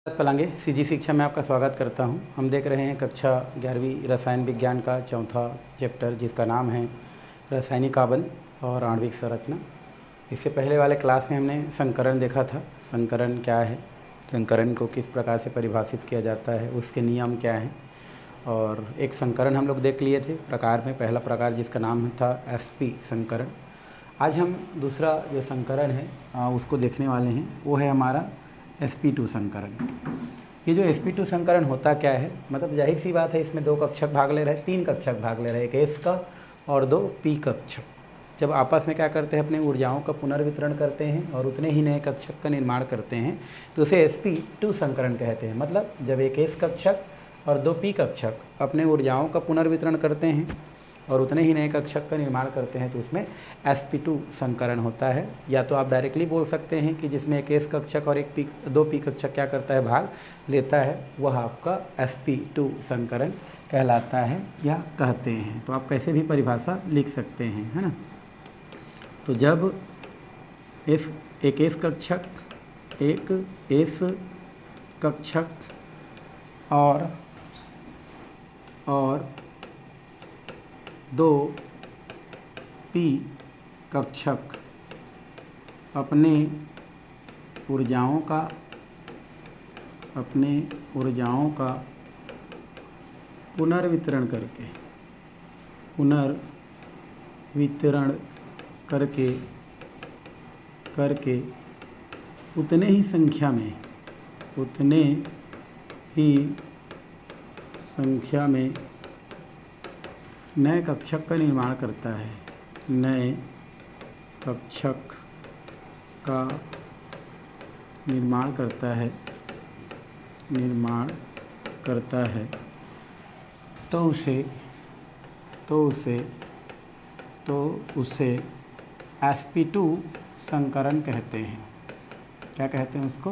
पलांगे CG शिक्षा में आपका स्वागत करता हूं। हम देख रहे हैं कक्षा 11वीं रसायन विज्ञान का चौथा चैप्टर, जिसका नाम है रासायनिक आबंध और आणविक संरचना। इससे पहले वाले क्लास में हमने संकरण देखा था। संकरण क्या है, संकरण को किस प्रकार से परिभाषित किया जाता है, उसके नियम क्या हैं, और एक संकरण हम लोग देख लिए थे प्रकार में। पहला प्रकार जिसका नाम था SP संकरण। आज हम दूसरा जो संकरण है उसको देखने वाले हैं, वो है हमारा sp2 संकरण। ये जो sp2 संकरण होता क्या है, मतलब जाहिर सी बात है, इसमें दो कक्षक भाग ले रहे हैं, तीन कक्षक भाग ले रहे हैं, एक S का और दो P कक्षक। जब आपस में क्या करते हैं, अपने ऊर्जाओं का पुनर्वितरण करते हैं और उतने ही नए कक्षक का निर्माण करते हैं, तो उसे sp2 संकरण कहते हैं। मतलब जब एक S कक्षक और दो P कक्षक अपने ऊर्जाओं का पुनर्वितरण करते हैं और उतने ही नए कक्षक का निर्माण करते हैं, तो उसमें sp2 संकरण होता है। या तो आप डायरेक्टली बोल सकते हैं कि जिसमें एक S कक्षक और दो P कक्षक क्या करता है, भाग लेता है, वह आपका sp2 संकरण कहलाता है या कहते हैं। तो आप कैसे भी परिभाषा लिख सकते हैं, है ना। तो जब एक S कक्षक और दो P कक्षक अपने ऊर्जाओं का पुनर्वितरण करके उतने ही संख्या में नए कक्षक का निर्माण करता है, नए कक्षक का निर्माण करता है, तो उसे sp2 संकरण कहते हैं। क्या कहते हैं उसको?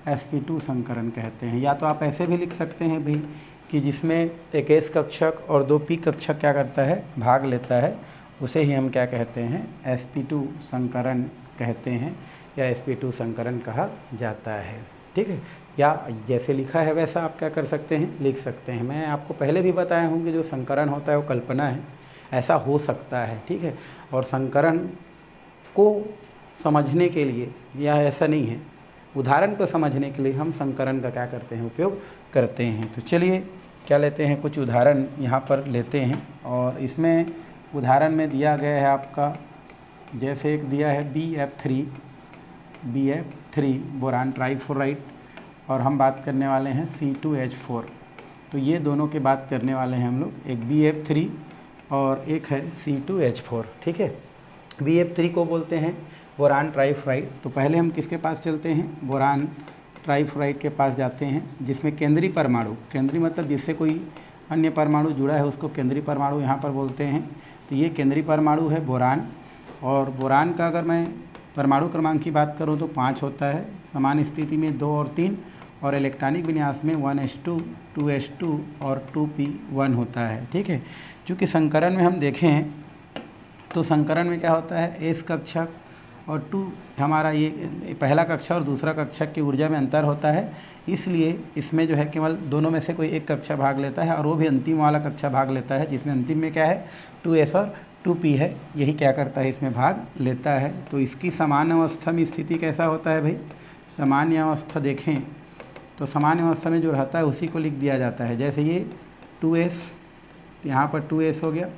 sp2 संकरण कहते हैं। या तो आप ऐसे भी लिख सकते हैं भाई कि जिसमें एक S कक्षक और दो P कक्षक क्या करता है, भाग लेता है, उसे ही हम क्या कहते हैं, sp2 संकरण कहते हैं या sp2 संकरण कहा जाता है। ठीक है, या जैसे लिखा है वैसा आप क्या कर सकते हैं, लिख सकते हैं। मैं आपको पहले भी बताया हूँ कि जो संकरण होता है वो कल्पना है, ऐसा हो सकता है। ठीक है, और संकरण को समझने के लिए, या ऐसा नहीं है, उदाहरण को समझने के लिए हम संकरण का क्या करते हैं, उपयोग करते हैं। तो चलिए क्या लेते हैं, कुछ उदाहरण यहाँ पर लेते हैं। और इसमें उदाहरण में दिया गया है आपका, जैसे एक दिया है BF3 बोरान ट्राइफ्लोराइड, और हम बात करने वाले हैं C2H4। तो ये दोनों के बात करने वाले हैं हम लोग, एक BF3 और एक है C2H4। ठीक है, BF3 को बोलते हैं बोरान ट्राइफ्लोराइड। तो पहले हम किसके पास चलते हैं, बोरान ट्राइफ्लोराइड के पास जाते हैं, जिसमें केंद्रीय परमाणु, केंद्रीय मतलब जिससे कोई अन्य परमाणु जुड़ा है उसको केंद्रीय परमाणु यहाँ पर बोलते हैं। तो ये केंद्रीय परमाणु है बोरान। और बोरान का अगर मैं परमाणु क्रमांक की बात करूँ तो 5 होता है, समान स्थिति में 2 और 3, और इलेक्ट्रॉनिक विन्यास में 1s2, 2s2 और 2p1 होता है। ठीक है, चूँकि संकरण में हम देखें तो संकरण में क्या होता है, S कक्षक और 2 हमारा ये पहला कक्षक और दूसरा कक्षक की ऊर्जा में अंतर होता है, इसलिए इसमें जो है केवल दोनों में से कोई एक कक्षा भाग लेता है, और वो भी अंतिम वाला कक्षा भाग लेता है, जिसमें अंतिम में क्या है, 2s और 2p है, यही क्या करता है, इसमें भाग लेता है। तो इसकी समान अवस्था में स्थिति कैसा होता है भाई, सामान्य अवस्था देखें तो सामान्य अवस्था में जो रहता है उसी को लिख दिया जाता है। जैसे ये 2s, यहाँ पर 2s हो गया।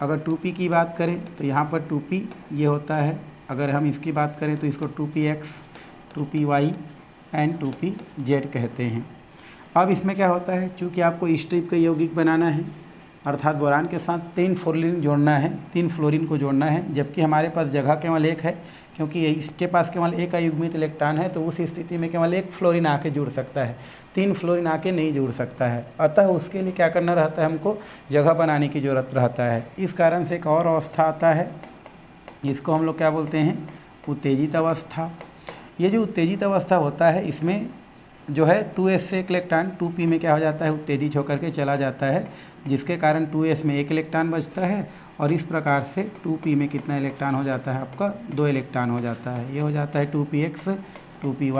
अगर 2p की बात करें तो यहाँ पर 2p ये होता है। अगर हम इसकी बात करें तो इसको 2px, 2py एंड 2pz कहते हैं। अब इसमें क्या होता है, चूँकि आपको इस टाइप का यौगिक बनाना है, अर्थात बोरान के साथ 3 फ्लोरीन जोड़ना है, 3 फ्लोरीन को जोड़ना है, जबकि हमारे पास जगह केवल एक है, क्योंकि इसके पास केवल एक अयुग्मित इलेक्ट्रॉन है, तो उस स्थिति में केवल एक फ्लोरीन आके जुड़ सकता है, 3 फ्लोरीन आके नहीं जुड़ सकता है। अतः उसके लिए क्या करना रहता है, हमको जगह बनाने की ज़रूरत रहता है। इस कारण से एक और अवस्था आता है, इसको हम लोग क्या बोलते हैं, उत्तेजित अवस्था। ये जो उत्तेजित अवस्था होता है, इसमें जो है 2s से एक इलेक्ट्रॉन 2p में क्या हो जाता है, उत्तेजित होकर के चला जाता है, जिसके कारण 2s में एक इलेक्ट्रॉन बचता है और इस प्रकार से 2p में कितना इलेक्ट्रॉन हो जाता है आपका, 2 इलेक्ट्रॉन हो जाता है। ये हो जाता है 2px 2py,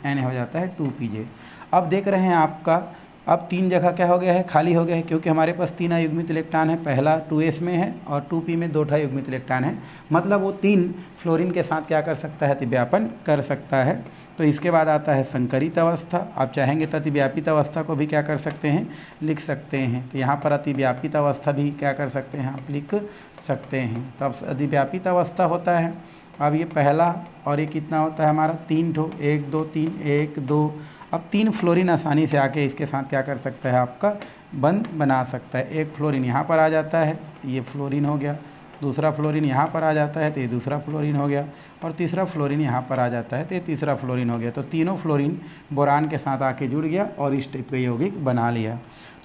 n हो जाता है 2pj। अब देख रहे हैं आपका अब 3 जगह क्या हो गया है, खाली हो गया है, क्योंकि हमारे पास 3 अयुग्मित इलेक्ट्रॉन है। पहला 2s में है और 2p में 2 युग्मित इलेक्ट्रॉन है, मतलब वो 3 फ्लोरीन के साथ क्या कर सकता है, अतिव्यापन कर सकता है। तो इसके बाद आता है संकरित अवस्था। आप चाहेंगे तो अतिव्यापित अवस्था को भी क्या कर सकते हैं, लिख सकते हैं। तो यहाँ पर अतिव्यापित अवस्था भी क्या कर सकते हैं, आप लिख सकते हैं। तो अब अतिव्यापित अवस्था होता है, अब ये पहला और ये कितना होता है हमारा 3 ठो, 1 2 3 1 2। अब 3 फ्लोरीन आसानी से आके इसके साथ क्या कर सकता है, आपका बंध बना सकता है। एक फ्लोरीन यहाँ पर आ जाता है, ये फ्लोरीन हो गया। दूसरा फ्लोरीन यहाँ पर आ जाता है तो ये दूसरा फ्लोरीन हो गया। और तीसरा फ्लोरीन यहाँ पर आ जाता है तो ये तीसरा फ्लोरीन हो गया। तो तीनों फ्लोरीन बोरान के साथ आके जुड़ गया और इस टाइप का यौगिक बना लिया।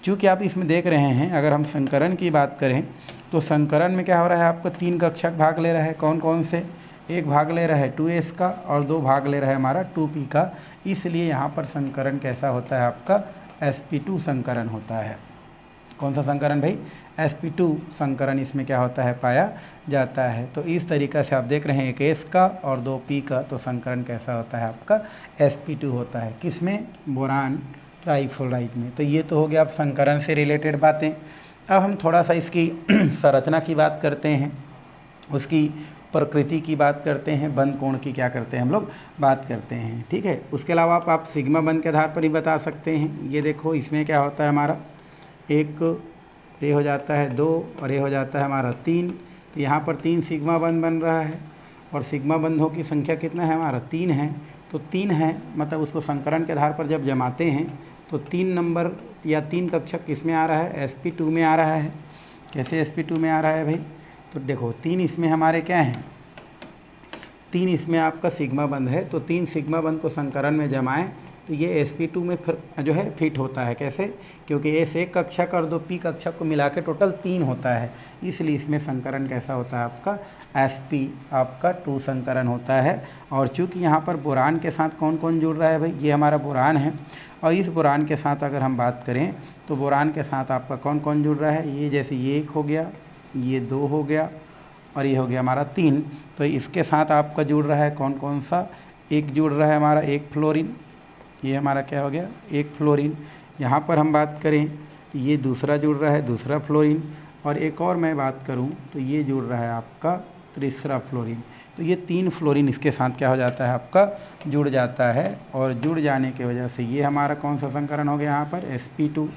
चूँकि आप इसमें देख रहे हैं, अगर हम संकरण की बात करें तो संकरण में क्या हो रहा है, आपको 3 कक्षक भाग ले रहा है। कौन कौन से, एक भाग ले रहा है 2s का और 2 भाग ले रहा है हमारा 2p का। इसलिए यहाँ पर संकरण कैसा होता है, आपका sp2 संकरण होता है। कौन सा संकरण भाई, sp2 संकरण इसमें क्या होता है, पाया जाता है। तो इस तरीक़ा से आप देख रहे हैं, एक s का और 2 p का, तो संकरण कैसा होता है, आपका sp2 होता है। किसमें, बोरान ट्राइफ्लोराइड में। तो ये तो हो गया आप संकरण से रिलेटेड बातें। अब हम थोड़ा सा इसकी संरचना की बात करते हैं, उसकी प्रकृति की बात करते हैं, बंध कोण की क्या करते हैं हम लोग बात करते हैं, ठीक है। उसके अलावा आप सिग्मा बंध के आधार पर ही बता सकते हैं। ये देखो इसमें क्या होता है हमारा, एक ये हो जाता है 2 और ये हो जाता है हमारा 3। तो यहाँ पर 3 सिग्मा बंध बन रहा है और सिग्मा बंधों की संख्या कितना है हमारा, 3 है। तो 3 है, मतलब उसको संकरण के आधार पर जब जमाते हैं तो 3 नंबर या 3 कक्षक किस में आ रहा है, sp2 में आ रहा है। कैसे sp2 में आ रहा है भाई, तो देखो 3 इसमें हमारे क्या हैं, 3 इसमें आपका सिग्मा बंध है। तो 3 सिग्मा बंध को संकरण में जमाएं तो ये sp2 में फिर जो है फिट होता है। कैसे, क्योंकि s एक कक्षक और 2 p कक्षक को मिला के टोटल 3 होता है, इसलिए इसमें संकरण कैसा होता है आपका sp आपका 2 संकरण होता है। और चूँकि यहाँ पर बोरान के साथ कौन कौन जुड़ रहा है भाई, ये हमारा बोरान है। और इस बोरान के साथ अगर हम बात करें तो बोरान के साथ आपका कौन कौन जुड़ रहा है, ये जैसे ये 1 हो गया, ये 2 हो गया और ये हो गया हमारा 3। तो इसके साथ आपका जुड़ रहा है कौन कौन सा, एक जुड़ रहा है हमारा 1 फ्लोरीन, ये हमारा क्या हो गया 1 फ्लोरीन। यहाँ पर हम बात करें तो ये दूसरा जुड़ रहा है, दूसरा फ्लोरीन। और एक और मैं बात करूँ तो ये जुड़ रहा है आपका तीसरा फ्लोरीन। तो ये 3 फ्लोरीन इसके साथ क्या हो जाता है, आपका जुड़ जाता है। और जुड़ जाने की वजह से ये हमारा कौन सा संकरण हो गया, यहाँ पर sp2,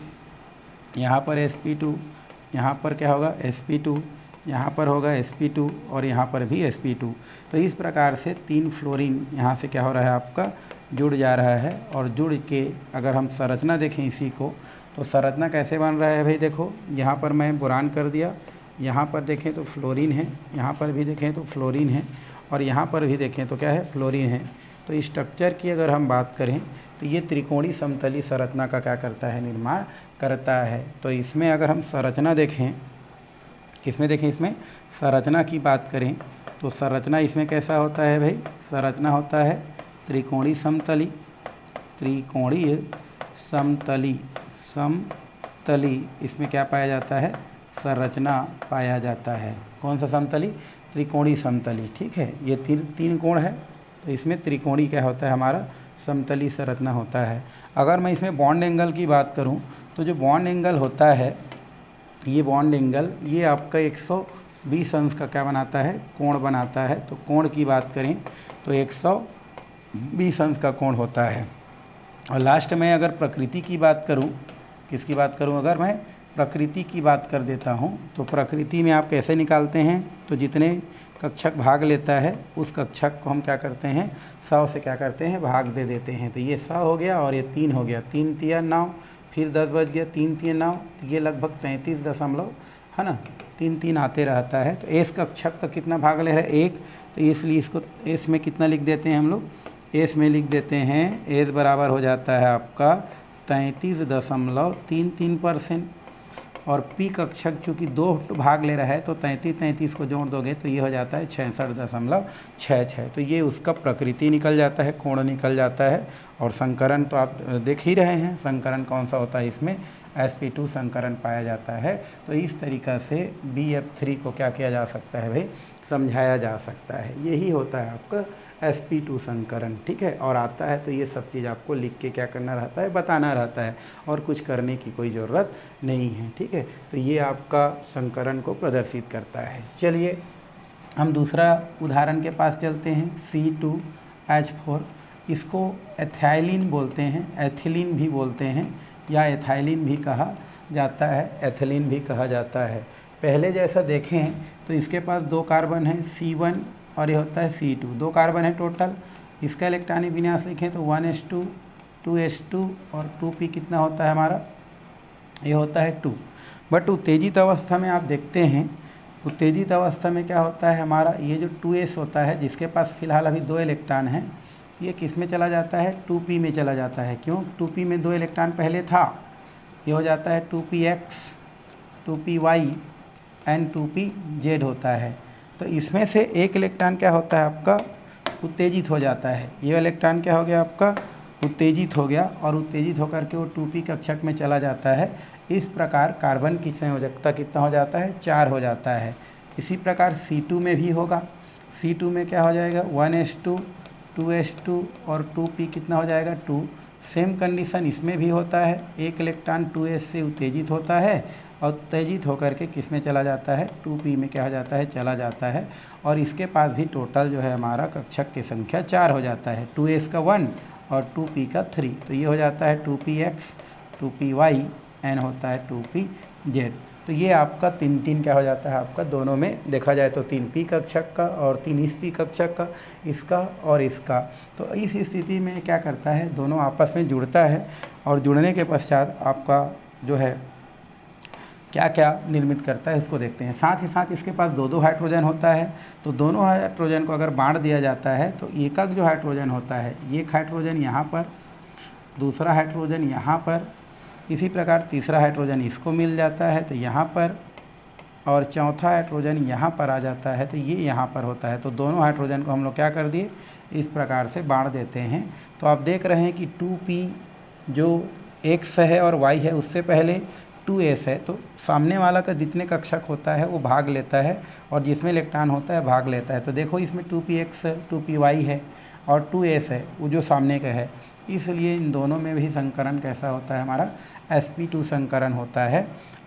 यहाँ पर sp2, यहाँ पर क्या होगा sp2, यहाँ पर होगा sp2 और यहाँ पर भी sp2। तो इस प्रकार से 3 फ्लोरीन यहाँ से क्या हो रहा है, आपका जुड़ जा रहा है। और जुड़ के अगर हम संरचना देखें इसी को, तो संरचना कैसे बन रहा है भाई, देखो यहाँ पर मैं बोरान कर दिया, यहाँ पर देखें तो फ्लोरीन है, यहाँ पर भी देखें तो फ्लोरीन है और यहाँ पर भी देखें तो क्या है, फ्लोरीन है। तो स्ट्रक्चर की अगर हम बात करें तो ये त्रिकोणीय समतली संरचना का क्या करता है, निर्माण करता है। तो इसमें अगर हम संरचना देखें, किसमें देखें, इसमें संरचना की बात करें तो संरचना इसमें कैसा होता है भाई, संरचना होता है त्रिकोणीय समतली, त्रिकोणीय समतली, समतली इसमें क्या पाया जाता है, संरचना पाया जाता है। कौन सा समतली, त्रिकोणीय समतली, ठीक है। ये 3 कोण है तो इसमें त्रिकोणीय क्या होता है, हमारा समतली संरचना होता है। अगर मैं इसमें बॉन्ड एंगल की बात करूं तो जो बॉन्ड एंगल होता है, ये बॉन्ड एंगल ये आपका 120 अंश का क्या बनाता है, कोण बनाता है। तो कोण की बात करें तो 120 अंश का कोण होता है। और लास्ट में अगर प्रकृति की बात करूं, किसकी बात करूं, अगर मैं प्रकृति की बात कर देता हूं तो प्रकृति में आप कैसे निकालते हैं, तो जितने कक्षक भाग लेता है उस कक्षक को हम क्या करते हैं, 100 से क्या करते हैं, भाग दे देते हैं। तो ये 100 हो गया और ये 3 हो गया, 3 तिया 9, फिर 10 बज गया, 3 तिया 9, तो ये लगभग 33 दशमलव है ना, 3 आते रहता है। तो एस कक्षक का कितना भाग ले रहा है, 1। तो इसलिए इसको एस में कितना लिख देते हैं हम लोग, एस में लिख देते हैं, एस बराबर हो जाता है आपका 33.33%। और पी कक्षक चूँकि 2 भाग ले रहा है तो 33 को जोड़ दोगे तो ये हो जाता है 66.66। तो ये उसका प्रकृति निकल जाता है, कोण निकल जाता है। और संकरण तो आप देख ही रहे हैं, संकरण कौन सा होता है, इसमें sp2 संकरण पाया जाता है। तो इस तरीक़ा से BF3 को क्या किया जा सकता है भाई, समझाया जा सकता है। यही होता है आपका sp2 संकरण, ठीक है। और आता है तो ये सब चीज़ आपको लिख के क्या करना रहता है, बताना रहता है, और कुछ करने की कोई ज़रूरत नहीं है, ठीक है। तो ये आपका संकरण को प्रदर्शित करता है। चलिए हम दूसरा उदाहरण के पास चलते हैं, C2H4। इसको एथाइलिन बोलते हैं, एथिलीन भी बोलते हैं, या एथाइलिन भी कहा जाता है, एथिलीन भी कहा जाता है। पहले जैसा देखें तो इसके पास 2 कार्बन है, C1 और ये होता है C2, 2 कार्बन है टोटल। इसका इलेक्ट्रॉनिक विन्यास लिखें तो 1s2 2s2 और 2p कितना होता है हमारा, ये होता है 2। बट उत्तेजित अवस्था में आप देखते हैं, उत्तेजित अवस्था में क्या होता है हमारा, ये जो 2s होता है जिसके पास फिलहाल अभी 2 इलेक्ट्रॉन हैं, ये किस में चला जाता है, 2p में चला जाता है। क्यों, 2p में 2 इलेक्ट्रॉन पहले था, ये हो जाता है 2px 2py एंड 2pz होता है। तो इसमें से एक इलेक्ट्रॉन क्या होता है आपका, उत्तेजित हो जाता है। ये इलेक्ट्रॉन क्या हो गया आपका, उत्तेजित हो गया, और उत्तेजित होकर के वो 2p कक्षक में चला जाता है। इस प्रकार कार्बन की संयोजकता कितना हो जाता है, 4 हो जाता है। इसी प्रकार C2 में भी होगा, C2 में क्या हो जाएगा, 1s2 2s2 और 2p कितना हो जाएगा, 2। सेम कंडीशन इसमें भी होता है, एक इलेक्ट्रॉन 2s से उत्तेजित होता है और उत्तेजित होकर के किस में चला जाता है, 2p में क्या हो जाता है, चला जाता है। और इसके पास भी टोटल जो है हमारा कक्षक की संख्या 4 हो जाता है, 2s का 1 और 2p का 3। तो ये हो जाता है 2px 2py एन होता है 2pz। तो ये आपका 3 क्या हो जाता है आपका, दोनों में देखा जाए तो 3p कक्षक का और 3 इस p कक्षक का, इसका और इसका। तो इस स्थिति में क्या करता है, दोनों आपस में जुड़ता है, और जुड़ने के पश्चात आपका जो है क्या क्या निर्मित करता है इसको देखते हैं। साथ ही साथ इसके पास 2 हाइड्रोजन होता है। तो दोनों हाइड्रोजन को अगर बांट दिया जाता है तो एक जो हाइड्रोजन होता है, एक हाइड्रोजन यहाँ पर, दूसरा हाइड्रोजन यहाँ पर, इसी प्रकार तीसरा हाइड्रोजन इसको मिल जाता है तो यहाँ पर, और चौथा हाइड्रोजन यहाँ पर आ जाता है तो ये यहाँ पर होता है। तो दोनों हाइड्रोजन को हम लोग क्या कर दिए, इस प्रकार से बांट देते हैं। तो आप देख रहे हैं कि 2p जो x है और y है उससे पहले 2s है, तो सामने वाला का जितने कक्षक होता है वो भाग लेता है, और जिसमें इलेक्ट्रॉन होता है भाग लेता है। तो देखो इसमें 2px 2py है और 2s है वो जो सामने का है, इसलिए इन दोनों में भी संकरण कैसा होता है हमारा, sp2 संकरण होता है।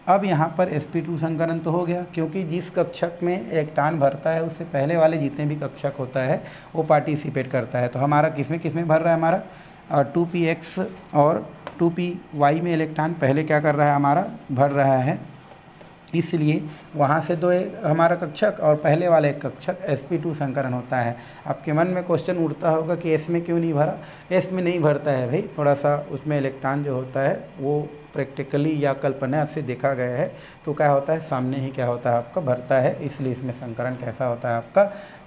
अब यहाँ पर sp2 संकरण तो हो गया, क्योंकि जिस कक्षक में इलेक्ट्रॉन भरता है उससे पहले वाले जितने भी कक्षक होता है वो पार्टिसिपेट करता है। तो हमारा किसमें भर रहा है हमारा, 2px और 2py में इलेक्ट्रॉन पहले क्या कर रहा है हमारा, भर रहा है। इसलिए वहाँ से 2 हमारा कक्षक और पहले वाला एक कक्षक sp2 संकरण होता है। आपके मन में क्वेश्चन उठता होगा कि s में क्यों नहीं भरा, s में नहीं भरता है भाई, थोड़ा सा उसमें इलेक्ट्रॉन जो होता है वो प्रैक्टिकली या कल्पना से देखा गया है, तो क्या होता है सामने ही क्या होता है आपका भरता है, इसलिए इसमें संकरण कैसा होता है आपका,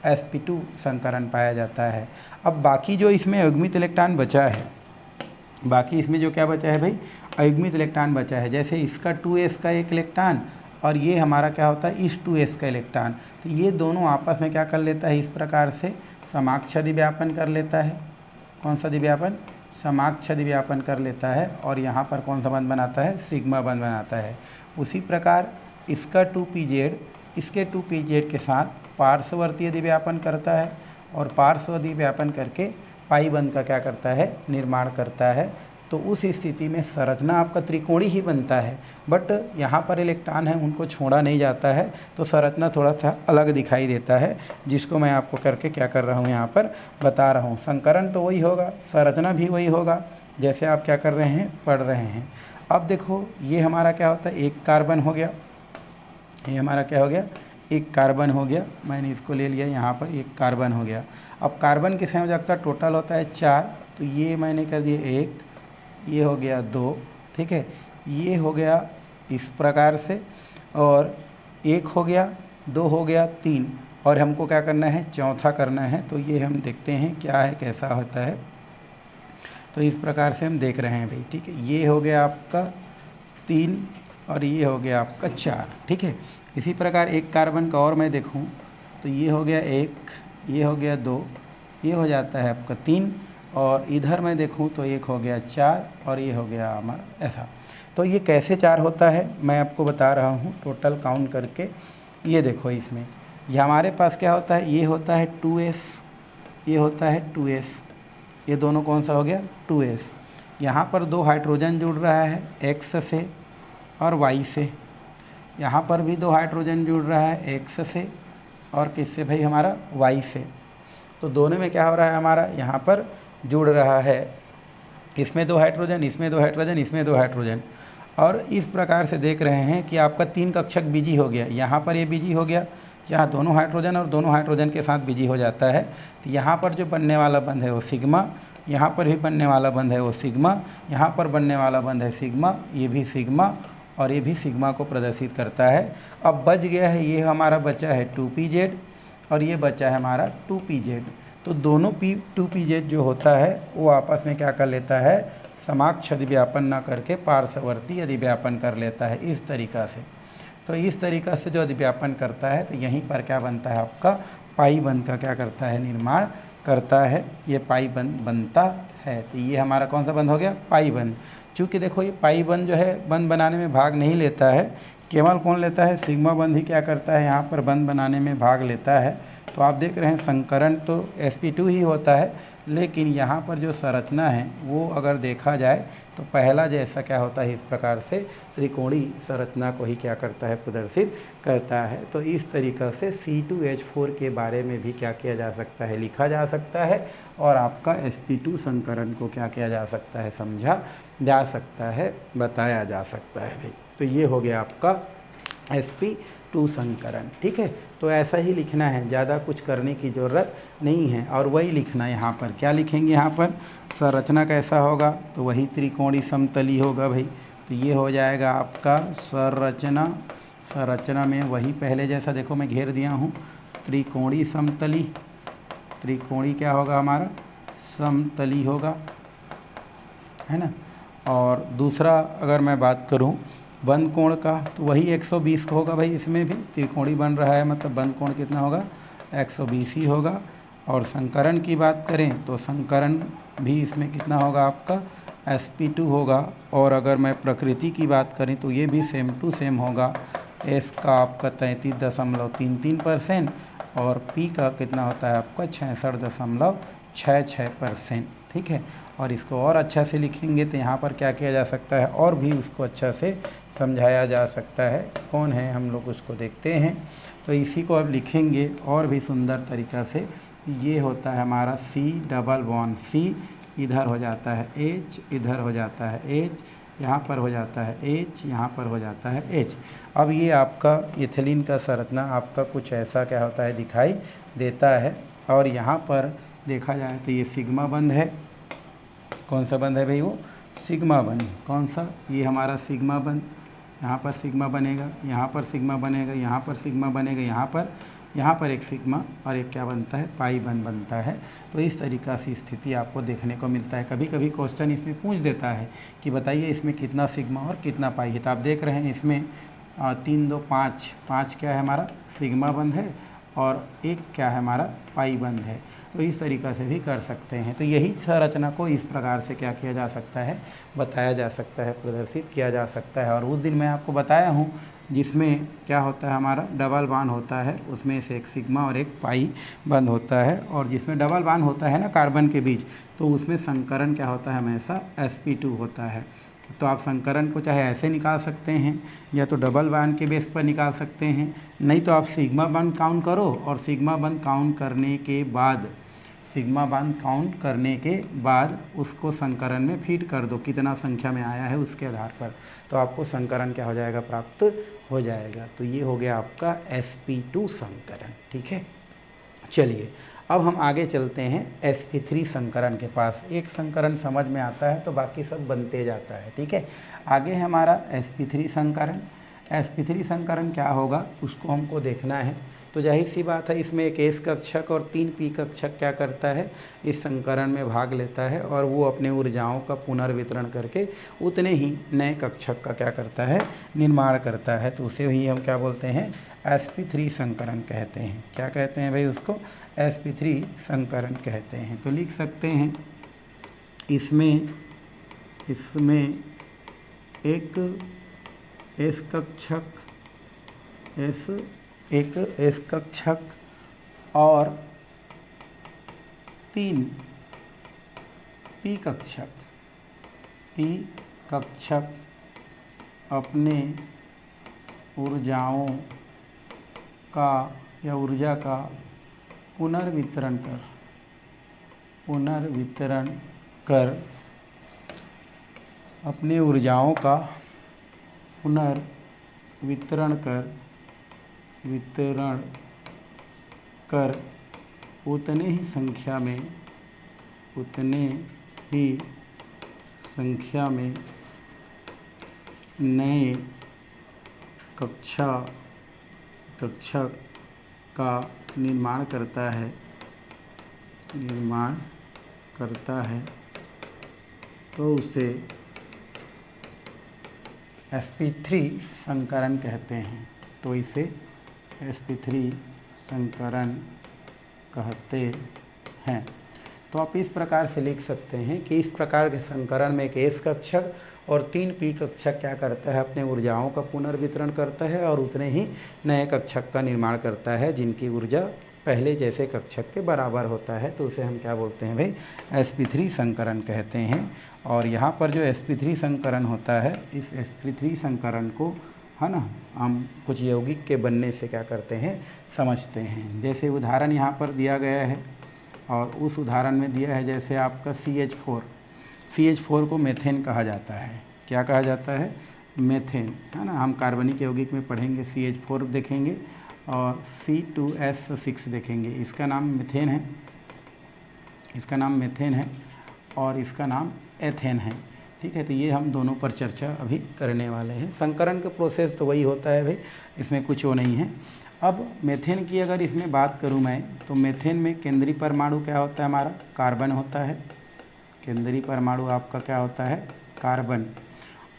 sp2 संकरण पाया जाता है। अब बाकी जो इसमें अयुग्मित इलेक्ट्रॉन बचा है, बाकी इसमें जो क्या बचा है भाई, अयुग्मित इलेक्ट्रॉन बचा है। जैसे इसका 2s का एक इलेक्ट्रॉन और ये हमारा क्या होता है इस 2s का इलेक्ट्रॉन, तो ये दोनों आपस में क्या कर लेता है, इस प्रकार से समाक्षादि व्यापन कर लेता है। कौन सा दिव्यापन, समाक्षादि व्यापन कर लेता है, और यहाँ पर कौन सा बंध बनाता है, सिग्मा बंध बनाता है। उसी प्रकार इसका 2pz इसके 2pz के साथ पार्श्ववर्तीय दिव्यापन करता है, और पार्श्ववर्तीय व्यापन करके पाई बंध का क्या करता है, निर्माण करता है। तो उस स्थिति में संरचना आपका त्रिकोणी ही बनता है, बट यहाँ पर इलेक्ट्रॉन है उनको छोड़ा नहीं जाता है, तो संरचना थोड़ा सा अलग दिखाई देता है, जिसको मैं आपको करके क्या कर रहा हूँ यहाँ पर बता रहा हूँ। संकरण तो वही होगा, संरचना भी वही होगा, जैसे आप क्या कर रहे हैं, पढ़ रहे हैं। अब देखो ये हमारा क्या होता है, एक कार्बन हो गया, ये हमारा क्या हो गया, एक कार्बन हो गया, मैंने इसको ले लिया यहाँ पर, एक कार्बन हो गया। अब कार्बन की संयोजकता टोटल होता है 4, तो ये मैंने कर दिया 1, ये हो गया 2, ठीक है, ये हो गया इस प्रकार से, और 1 हो गया, 2 हो गया, 3, और हमको क्या करना है, चौथा करना है। तो ये हम देखते हैं क्या है, कैसा होता है। तो इस प्रकार से हम देख रहे हैं भाई, ठीक है, ये हो गया आपका 3 और ये हो गया आपका 4, ठीक है। इसी प्रकार एक कार्बन का और मैं देखूं तो ये हो गया 1, ये हो गया 2, ये हो जाता है आपका 3, और इधर मैं देखूं तो एक हो गया 4 और ये हो गया हमारा ऐसा। तो ये कैसे 4 होता है मैं आपको बता रहा हूं टोटल काउंट करके। ये देखो इसमें ये हमारे पास क्या होता है, ये होता है 2s, ये होता है 2s, ये दोनों कौन सा हो गया 2s। यहाँ पर 2 हाइड्रोजन जुड़ रहा है x से और y से, यहाँ पर भी 2 हाइड्रोजन जुड़ रहा है x से और किससे भाई हमारा y से। तो दोनों में क्या हो रहा है हमारा, यहाँ पर जुड़ रहा है, इसमें 2 हाइड्रोजन, इसमें 2 हाइड्रोजन, इसमें 2 हाइड्रोजन। और इस प्रकार से देख रहे हैं कि आपका 3 कक्षक बीजी हो गया, यहाँ पर ये बीजी हो गया, यहाँ दोनों हाइड्रोजन और दोनों हाइड्रोजन के साथ बीजी हो जाता है। तो यहाँ पर जो बनने वाला बंध है वो सिग्मा, यहाँ पर भी बनने वाला बंध है वो सिग्मा, यहाँ पर बनने वाला बंध है सिग्मा, ये भी सिग्मा और ये भी सिग्मा को प्रदर्शित करता है। अब बच गया है, ये हमारा बचा है 2pz और ये बचा है हमारा 2pz। तो दोनों 2pz जो होता है वो आपस में क्या कर लेता है, समाक्ष अधिव्यापन ना करके पार्श्ववर्ती अधिव्यापन कर लेता है इस तरीक़ा से। तो इस तरीक़ा से जो अधिव्यापन करता है तो यहीं पर क्या बनता है आपका पाई बंध का क्या करता है निर्माण करता है, ये पाई बंध बनता है। तो ये हमारा कौन सा बंध हो गया पाई बंध। चूँकि देखो ये पाई बंध जो है बंध बनाने में भाग नहीं लेता है, केवल कौन लेता है सिग्मा बंध ही क्या करता है यहाँ पर बंध बनाने में भाग लेता है। तो आप देख रहे हैं संकरण तो sp2 ही होता है, लेकिन यहाँ पर जो संरचना है वो अगर देखा जाए तो पहला जैसा क्या होता है, इस प्रकार से त्रिकोणीय संरचना को ही क्या करता है प्रदर्शित करता है। तो इस तरीक़ा से C2H4 के बारे में भी क्या किया जा सकता है, लिखा जा सकता है और आपका sp2 संकरण को क्या किया जा सकता है, समझा जा सकता है, बताया जा सकता है भाई। तो ये हो गया आपका sp2 संकरण, ठीक है। तो ऐसा ही लिखना है, ज़्यादा कुछ करने की ज़रूरत नहीं है। और वही लिखना है यहाँ पर, क्या लिखेंगे यहाँ पर, संरचना कैसा होगा, तो वही त्रिकोणीय समतली होगा भाई। तो ये हो जाएगा आपका संरचना, संरचना में वही पहले जैसा देखो मैं घेर दिया हूँ, त्रिकोणीय समतली, त्रिकोणीय क्या होगा हमारा समतली होगा, है ना। और दूसरा अगर मैं बात करूँ बंध कोण का तो वही 120 का होगा भाई, इसमें भी त्रिकोणीय बन रहा है मतलब बंध कोण कितना होगा 120 ही होगा। और संकरण की बात करें तो संकरण भी इसमें कितना होगा आपका sp2 होगा। और अगर मैं प्रकृति की बात करें तो ये भी सेम टू सेम होगा, s का आपका 33.33% और p का कितना होता है आपका 66.66%, ठीक है। और इसको और अच्छा से लिखेंगे तो यहाँ पर क्या किया जा सकता है, और भी उसको अच्छा से समझाया जा सकता है। कौन है हम लोग उसको देखते हैं। तो इसी को अब लिखेंगे और भी सुंदर तरीक़ा से। ये होता है हमारा C डबल बॉन्ड, C इधर हो जाता है H, इधर हो जाता है H, यहाँ पर हो जाता है H, यहाँ पर हो जाता है H। अब ये आपका इथिलीन का संरचना आपका कुछ ऐसा क्या होता है दिखाई देता है। और यहाँ पर देखा जाए तो ये सिग्मा बंध है, कौन सा बंध है भाई वो सिग्मा बंध, कौन सा ये हमारा सिग्मा बंध। यहाँ पर सिग्मा बनेगा, यहाँ पर सिग्मा बनेगा, यहाँ पर सिग्मा बनेगा, यहाँ पर एक सिग्मा और एक क्या बनता है पाई बंध बनता है। तो इस तरीक़ा से स्थिति आपको देखने को मिलता है। कभी कभी क्वेश्चन इसमें पूछ देता है कि बताइए इसमें कितना सिग्मा और कितना पाई है। तो आप देख रहे हैं इसमें 3 2 5, 5 क्या है हमारा सिग्मा बंध है और एक क्या है हमारा पाई बंध है। तो इस तरीक़ा से भी कर सकते हैं। तो यही संरचना को इस प्रकार से क्या किया जा सकता है, बताया जा सकता है, प्रदर्शित किया जा सकता है। और उस दिन मैं आपको बताया हूँ जिसमें क्या होता है हमारा डबल बांड होता है, उसमें से एक सिग्मा और एक पाई बंध होता है। और जिसमें डबल बांड होता है ना कार्बन के बीच, तो उसमें संकरण क्या होता है हमेशा sp2 होता है। तो आप संकरण को चाहे ऐसे निकाल सकते हैं या तो डबल बांड के बेस पर निकाल सकते हैं, नहीं तो आप सिग्मा बांड काउंट करो और सिग्मा बांड काउंट करने के बाद, सिग्मा बांड काउंट करने के बाद उसको संकरण में फीड कर दो, कितना संख्या में आया है उसके आधार पर, तो आपको संकरण क्या हो जाएगा प्राप्त हो जाएगा। तो ये हो गया आपका sp2 संकरण, ठीक है। चलिए अब हम आगे चलते हैं sp3 संकरण के पास। एक संकरण समझ में आता है तो बाकी सब बनते जाता है, ठीक है। आगे है हमारा sp3 संकरण। sp3 संकरण क्या होगा उसको हमको देखना है। तो जाहिर सी बात है इसमें एक s कक्षक और 3 p कक्षक क्या करता है इस संकरण में भाग लेता है और वो अपने ऊर्जाओं का पुनर्वितरण करके उतने ही नए कक्षक का क्या करता है निर्माण करता है। तो उसे ही हम क्या बोलते हैं sp3 संकरण कहते हैं। क्या कहते हैं भाई उसको sp3 संकरण कहते हैं। तो लिख सकते हैं इसमें एक s कक्षक एक s कक्षक और 3 p कक्षक अपने ऊर्जाओं का या ऊर्जा का पुनर्वितरण कर अपने ऊर्जाओं का पुनर्वितरण कर उतने ही संख्या में नए कक्षक का निर्माण करता है तो उसे sp3 संकरण कहते हैं। तो इसे sp3 संकरण कहते हैं। तो आप इस प्रकार से लिख सकते हैं कि इस प्रकार के संकरण में एक S कक्षक और 3 p कक्षक क्या करता है, अपने ऊर्जाओं का पुनर्वितरण करता है और उतने ही नए कक्षक का निर्माण करता है जिनकी ऊर्जा पहले जैसे कक्षक के बराबर होता है। तो उसे हम क्या बोलते हैं भाई, sp3 संकरण कहते हैं। और यहाँ पर जो sp3 संकरण होता है, इस sp3 संकरण को है ना हम कुछ यौगिक के बनने से क्या करते हैं, समझते हैं। जैसे उदाहरण यहाँ पर दिया गया है और उस उदाहरण में दिया है जैसे आपका CH4 को मेथेन कहा जाता है। क्या कहा जाता है, मेथेन, है ना। हम कार्बनिक यौगिक में पढ़ेंगे CH4 देखेंगे और C2S6 देखेंगे। इसका नाम मेथेन है और इसका नाम एथेन है। ठीक है, तो ये हम दोनों पर चर्चा अभी करने वाले हैं। संकरण का प्रोसेस तो वही होता है भाई, इसमें कुछ वो नहीं है। अब मेथेन की अगर इसमें बात करूं मैं, तो मेथेन में केंद्रीय परमाणु क्या होता है, हमारा कार्बन होता है। केंद्रीय परमाणु आपका क्या होता है, कार्बन।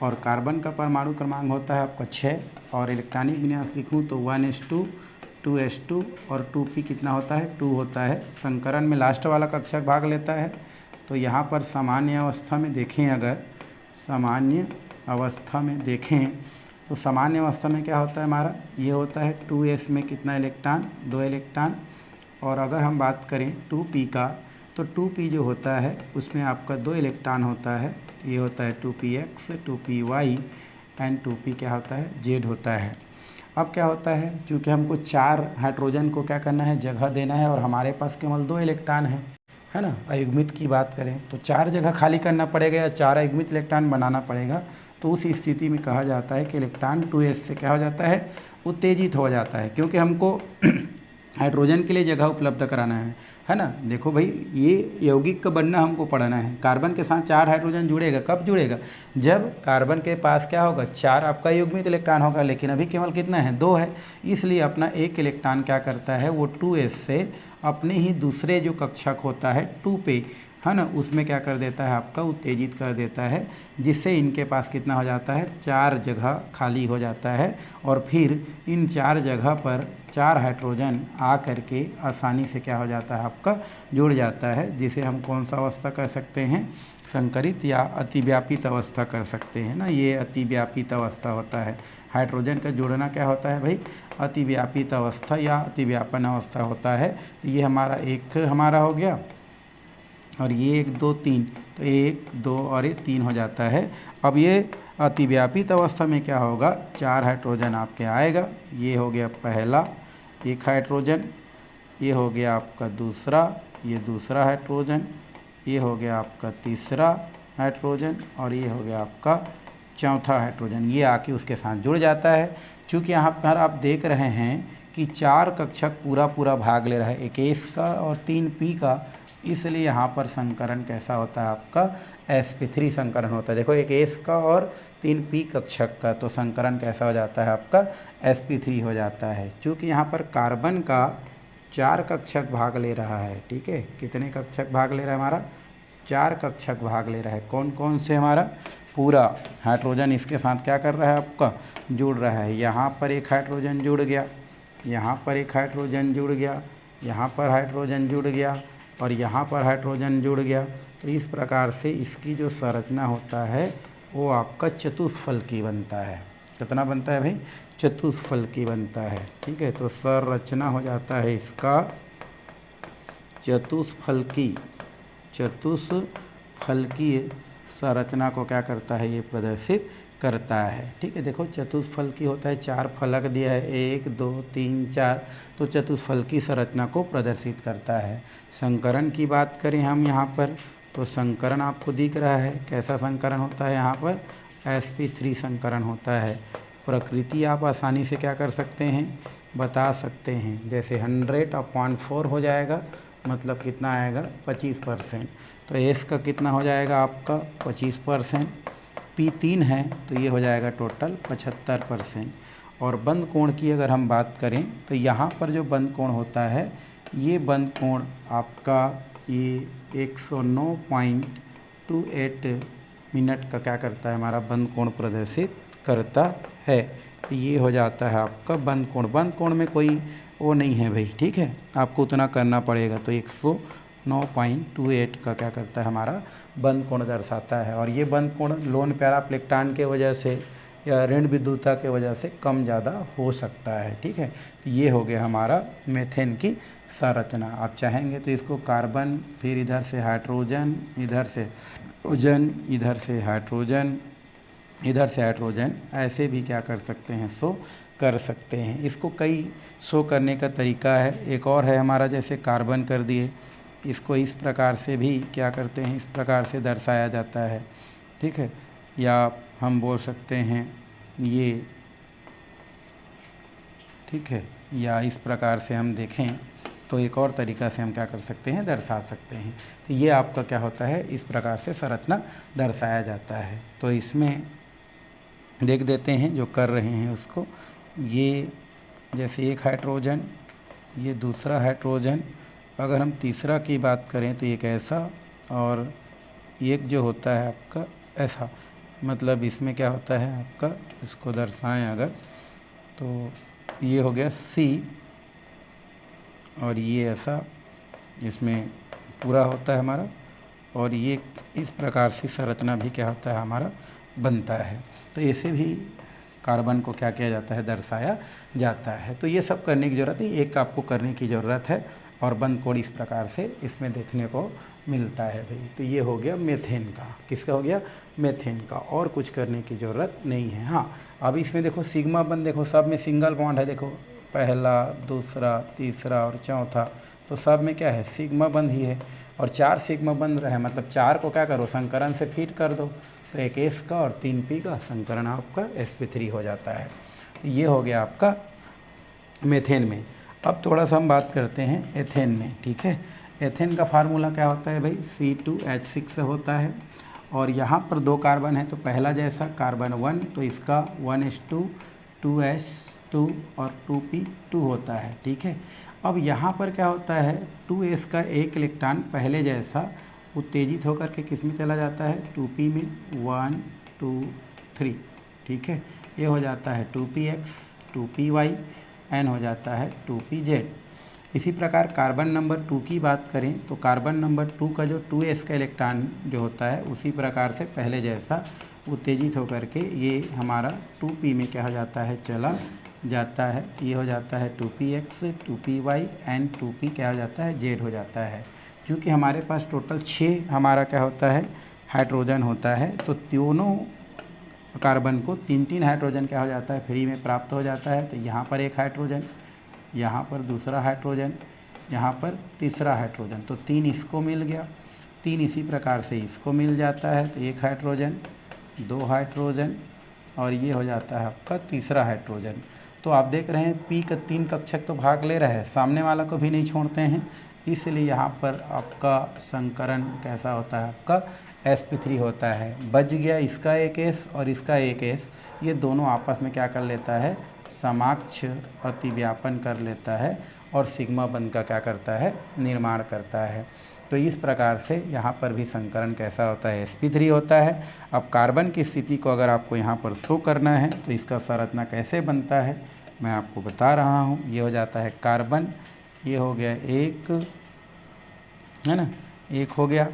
और कार्बन का परमाणु क्रमांक होता है आपका 6 और इलेक्ट्रॉनिक विन्यास लिखूं तो 1s2 2s2 और 2p कितना होता है, 2 होता है। संकरण में लास्ट वाला कक्षक भाग लेता है। तो यहाँ पर सामान्य अवस्था में देखें, अगर सामान्य अवस्था में देखें तो सामान्य अवस्था में क्या होता है हमारा, ये होता है 2s में कितना इलेक्ट्रॉन, 2 इलेक्ट्रॉन। और अगर हम बात करें 2p का, तो 2p जो होता है उसमें आपका 2 इलेक्ट्रॉन होता है। ये होता है 2px 2py एंड 2p क्या होता है, z होता है। अब क्या होता है, चूँकि हमको 4 हाइड्रोजन को क्या करना है, जगह देना है और हमारे पास केवल 2 इलेक्ट्रॉन है ना। अयुग्मित की बात करें तो 4 जगह खाली करना पड़ेगा या 4 अयुग्मित इलेक्ट्रॉन बनाना पड़ेगा। तो उस स्थिति में कहा जाता है कि इलेक्ट्रॉन 2s से क्या हो जाता है, उत्तेजित हो जाता है, क्योंकि हमको हाइड्रोजन के लिए जगह उपलब्ध कराना है ना। देखो भाई, ये यौगिक का बनना हमको पढ़ना है। कार्बन के साथ 4 हाइड्रोजन जुड़ेगा, कब जुड़ेगा, जब कार्बन के पास क्या होगा, 4 आपका युग्मित इलेक्ट्रॉन होगा, लेकिन अभी केवल कितना है, 2 है। इसलिए अपना एक इलेक्ट्रॉन क्या करता है, वो 2s से अपने ही दूसरे जो कक्षक होता है 2 पे, है ना, उसमें क्या कर देता है, आपका उत्तेजित कर देता है, जिससे इनके पास कितना हो जाता है, 4 जगह खाली हो जाता है। और फिर इन 4 जगह पर 4 हाइड्रोजन आ करके आसानी से क्या हो जाता है, आपका जुड़ जाता है, जिसे हम कौन सा अवस्था कर सकते हैं, संकरित या अतिव्यापित अवस्था कर सकते हैं ना। ये अतिव्यापित अवस्था होता है। हाइड्रोजन का जुड़ना क्या होता है भाई, अतिव्यापित अवस्था या अतिव्यापन अवस्था होता है। तो ये हमारा एक हमारा हो गया और ये 1 2 3, तो 1 2 और ये 3 हो जाता है। अब ये अतिव्यापित अवस्था में क्या होगा, 4 हाइड्रोजन आपके आएगा। ये हो गया पहला 1 हाइड्रोजन, ये हो गया आपका दूसरा, ये दूसरा हाइड्रोजन, ये हो गया आपका तीसरा हाइड्रोजन और ये हो गया आपका चौथा हाइड्रोजन। ये आके उसके साथ जुड़ जाता है। चूँकि यहाँ पर आप देख रहे हैं कि 4 कक्षक पूरा भाग ले रहा है, एक S का और 3 P का, इसलिए यहाँ पर संकरण कैसा होता है, आपका sp3 संकरण होता है। देखो, एक S का और 3 P कक्षक का, तो संकरण कैसा हो जाता है, आपका sp3 हो जाता है। चूँकि यहाँ पर कार्बन का 4 कक्षक भाग ले रहा है। ठीक है, कितने कक्षक भाग ले रहा है हमारा, 4 कक्षक भाग ले रहा है। कौन कौन से, हमारा पूरा हाइड्रोजन इसके साथ क्या कर रहा है, आपका जुड़ रहा है। यहाँ पर एक हाइड्रोजन जुड़ गया, यहाँ पर एक हाइड्रोजन जुड़ गया, यहाँ पर हाइड्रोजन जुड़ गया और यहाँ पर हाइड्रोजन जुड़ गया। तो इस प्रकार से इसकी जो संरचना होता है वो आपका चतुष्फलकी बनता है। कितना बनता है भाई, चतुष्फलकी बनता है। ठीक है, तो संरचना हो जाता है इसका चतुष्फलकीय संरचना को क्या करता है, ये प्रदर्शित करता है। ठीक है, देखो चतुष्फलकीय होता है, 4 फलक दिया है, 1 2 3 4, तो चतुष्फलकीय संरचना को प्रदर्शित करता है। संकरण की बात करें हम यहाँ पर, तो संकरण आपको दिख रहा है, कैसा संकरण होता है यहाँ पर, sp3 संकरण होता है। प्रकृति आप आसानी से क्या कर सकते हैं, बता सकते हैं, जैसे 100/4 हो जाएगा, मतलब कितना आएगा 25%। तो S का कितना हो जाएगा आपका 25%, P3 है तो ये हो जाएगा टोटल 75%। और बंद कोण की अगर हम बात करें तो यहाँ पर जो बंद कोण होता है, ये बंद कोण आपका ये 109.28 मिनट का क्या करता है, हमारा बंद कोण प्रदर्शित करता है। तो ये हो जाता है आपका बंद कोण। बंद कोण में कोई वो नहीं है भाई, ठीक है, आपको उतना करना पड़ेगा। तो 109.28 का क्या करता है, हमारा बंद कोण दर्शाता है। और ये बंद कोण लोन पैराप्लेक्टान के वजह से या ऋण विद्युता के वजह से कम ज़्यादा हो सकता है। ठीक है, तो ये हो गया हमारा मीथेन की संरचना। आप चाहेंगे तो इसको कार्बन, फिर इधर से हाइड्रोजन, इधर से हाइड्रोजन, इधर से हाइड्रोजन, इधर से हाइड्रोजन, ऐसे भी क्या कर सकते हैं, शो कर सकते हैं। इसको कई शो करने का तरीका है। एक और है हमारा, जैसे कार्बन कर दिए, इसको इस प्रकार से भी क्या करते हैं, इस प्रकार से दर्शाया जाता है। ठीक है, या हम बोल सकते हैं ये, ठीक है, या इस प्रकार से हम देखें तो एक और तरीका से हम क्या कर सकते हैं, दर्शा सकते हैं। तो ये आपका क्या होता है, इस प्रकार से संरचना दर्शाया जाता है। तो इसमें देख देते हैं जो कर रहे हैं उसको। ये जैसे एक हाइड्रोजन, ये दूसरा हाइड्रोजन, अगर हम तीसरा की बात करें तो एक ऐसा, और एक जो होता है आपका ऐसा, मतलब इसमें क्या होता है आपका, इसको दर्शाएं अगर, तो ये हो गया C, और ये ऐसा इसमें पूरा होता है हमारा, और ये इस प्रकार से संरचना भी क्या होता है हमारा बनता है। तो ऐसे भी कार्बन को क्या किया जाता है, दर्शाया जाता है। तो ये सब करने की ज़रूरत है, एक आपको करने की ज़रूरत है, और बंद कोण इस प्रकार से इसमें देखने को मिलता है भाई। तो ये हो गया मीथेन का, किसका हो गया, मीथेन का। और कुछ करने की ज़रूरत नहीं है। हाँ, अब इसमें देखो सिग्मा बंद, देखो सब में सिंगल बॉन्ड है, देखो पहला, दूसरा, तीसरा और चौथा, तो सब में क्या है, सिग्मा बंद ही है। और 4 सिग्मा बंद रहे, मतलब 4 को क्या करो, संकरण से फीड कर दो, तो एक S का और 3 P का संकरण आपका sp3 हो जाता है। तो ये हो गया आपका मीथेन में। अब थोड़ा सा हम बात करते हैं एथेन में। ठीक है, एथेन का फार्मूला क्या होता है भाई, C2H6 होता है। और यहाँ पर 2 कार्बन है, तो पहला जैसा कार्बन 1, तो इसका 1s2, 2s2 और 2p2 होता है। ठीक है, अब यहाँ पर क्या होता है, 2s का एक इलेक्ट्रॉन पहले जैसा उत्तेजित होकर के किस में चला जाता है, 2p में, 1 2 3। ठीक है, ये हो जाता है 2px, 2py, n हो जाता है 2pz। इसी प्रकार कार्बन नंबर 2 की बात करें तो कार्बन नंबर 2 का जो 2s का इलेक्ट्रॉन जो होता है, उसी प्रकार से पहले जैसा उत्तेजित होकर के ये हमारा 2p में क्या हो जाता है, चला जाता है। ये हो जाता है 2px, 2py एंड 2p क्या हो जाता है, z हो जाता है। क्योंकि हमारे पास टोटल 6 हमारा क्या होता है, हाइड्रोजन होता है, तो दोनों कार्बन को 3-3 हाइड्रोजन क्या हो जाता है, फ्री में प्राप्त हो जाता है। तो यहाँ पर एक हाइड्रोजन, यहाँ पर दूसरा हाइड्रोजन, यहाँ पर तीसरा हाइड्रोजन, तो 3 इसको मिल गया, 3 इसी प्रकार से इसको मिल जाता है। तो 1 हाइड्रोजन, 2 हाइड्रोजन, और ये हो जाता है आपका तीसरा हाइड्रोजन। तो आप देख रहे हैं P का 3 कक्षक तो भाग ले रहा है, सामने वाला को भी नहीं छोड़ते हैं, इसलिए यहाँ पर आपका संकरण कैसा होता है, आपका sp3 होता है। बच गया इसका एक S और इसका एक S, ये दोनों आपस में क्या कर लेता है, समाक्ष अतिव्यापन कर लेता है, और सिग्मा बंध का क्या करता है, निर्माण करता है। तो इस प्रकार से यहाँ पर भी संकरण कैसा होता है, sp3 होता है। अब कार्बन की स्थिति को अगर आपको यहाँ पर शो करना है तो इसका संरचना कैसे बनता है मैं आपको बता रहा हूँ। ये हो जाता है कार्बन, ये हो गया एक, है ना, एक हो गया।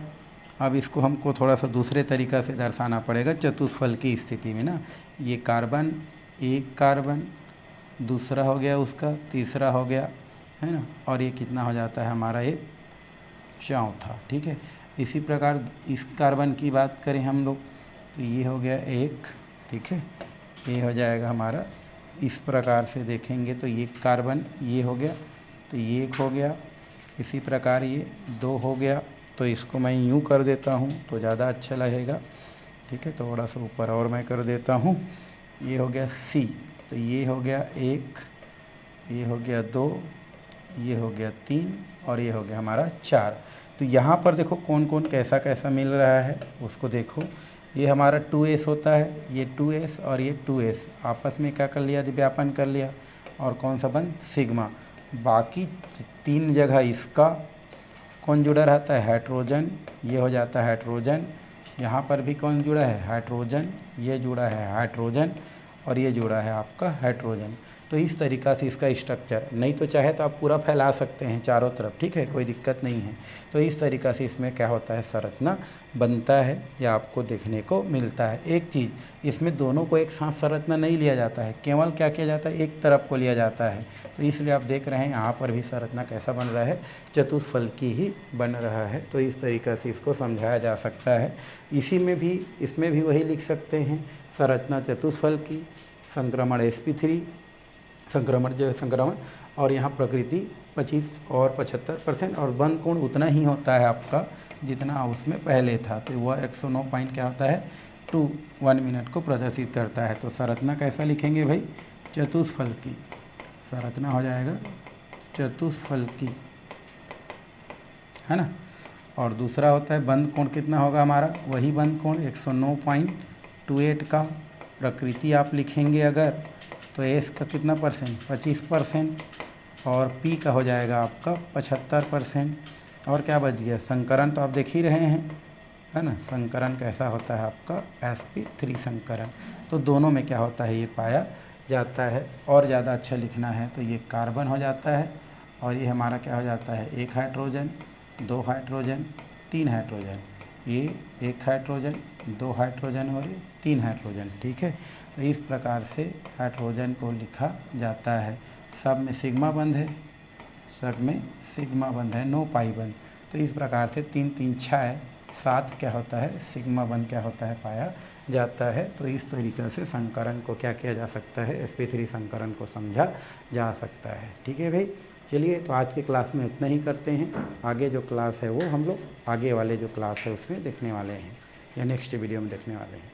अब इसको हमको थोड़ा सा दूसरे तरीक़ा से दर्शाना पड़ेगा चतुष्फल की स्थिति में ना। ये कार्बन, एक कार्बन, दूसरा हो गया उसका, तीसरा हो गया, है ना, और ये कितना हो जाता है हमारा, एक चौथा, ठीक है। इसी प्रकार इस कार्बन की बात करें हम लोग तो ये हो गया 1, ठीक है। ये हो जाएगा हमारा, इस प्रकार से देखेंगे तो ये कार्बन ये हो गया, तो ये 1 हो गया। इसी प्रकार ये 2 हो गया, तो इसको मैं यूँ कर देता हूँ तो ज़्यादा अच्छा लगेगा, ठीक है। थोड़ा सा ऊपर और मैं कर देता हूँ। ये हो गया C, तो ये हो गया 1, ये हो गया 2, ये हो गया 3 और ये हो गया हमारा 4। तो यहाँ पर देखो कौन कौन कैसा कैसा मिल रहा है उसको देखो। ये हमारा 2s होता है, ये 2s और ये 2s आपस में क्या कर लिया, व्यापन कर लिया, और कौन सा बन, सिग्मा। बाकी 3 जगह इसका कौन जुड़ा रहता है, हाइड्रोजन, ये हो जाता है हाइड्रोजन। यहाँ पर भी कौन जुड़ा है, हाइड्रोजन, ये जुड़ा है हाइड्रोजन, और ये जुड़ा है आपका हाइड्रोजन। तो इस तरीक़ा से इसका स्ट्रक्चर, नहीं तो चाहे तो आप पूरा फैला सकते हैं चारों तरफ, ठीक है, कोई दिक्कत नहीं है। तो इस तरीक़ा से इसमें क्या होता है, संरचना बनता है या आपको देखने को मिलता है। एक चीज़, इसमें दोनों को एक साथ संरचना नहीं लिया जाता है, केवल क्या किया जाता है, एक तरफ को लिया जाता है। तो इसलिए आप देख रहे हैं यहाँ पर भी संरचना कैसा बन रहा है, चतुष्फलकी ही बन रहा है। तो इस तरीक़ा से इसको समझाया जा सकता है। इसी में भी, इसमें भी वही लिख सकते हैं, संरचना चतुष्फलकी, संक्रमण sp3, संक्रमण जो है संक्रमण, और यहाँ प्रकृति 25 और 75%, और बंद कोण उतना ही होता है आपका जितना उसमें पहले था। तो वह 109 पॉइंट क्या होता है, 1 मिनट को प्रदर्शित करता है। तो संरचना कैसा लिखेंगे भाई, चतुष्फलकी, संरचना हो जाएगा चतुष्फलकी, है ना। और दूसरा होता है बंद कोण, कितना होगा हमारा, वही बंद कोण 109.28 का। प्रकृति आप लिखेंगे अगर तो एस का कितना परसेंट, 25%, और पी का हो जाएगा आपका 75%। और क्या बच गया, संकरण तो आप देख ही रहे हैं, है ना। संकरण कैसा होता है आपका, sp3 संकरण। तो दोनों में क्या होता है, ये पाया जाता है। और ज़्यादा अच्छा लिखना है तो ये कार्बन हो जाता है, और ये हमारा क्या हो जाता है, 1 हाइड्रोजन, 2 हाइड्रोजन, 3 हाइड्रोजन, ये 1 हाइड्रोजन, 2 हाइड्रोजन और ये 3 हाइड्रोजन, ठीक है। तो इस प्रकार से हाइड्रोजन को लिखा जाता है। सब में सिग्मा बंध है, सब में सिग्मा बंध है, नो पाई बंध। तो इस प्रकार से 3 3 6 7 क्या होता है, सिग्मा बंध क्या होता है, पाया जाता है। तो इस तरीक़े से संकरण को क्या किया जा सकता है, sp3 संकरण को समझा जा सकता है, ठीक है भाई। चलिए, तो आज की क्लास में इतना ही करते हैं। आगे जो क्लास है वो हम लोग आगे वाले जो क्लास है उसमें देखने वाले हैं, या नेक्स्ट वीडियो में देखने वाले हैं।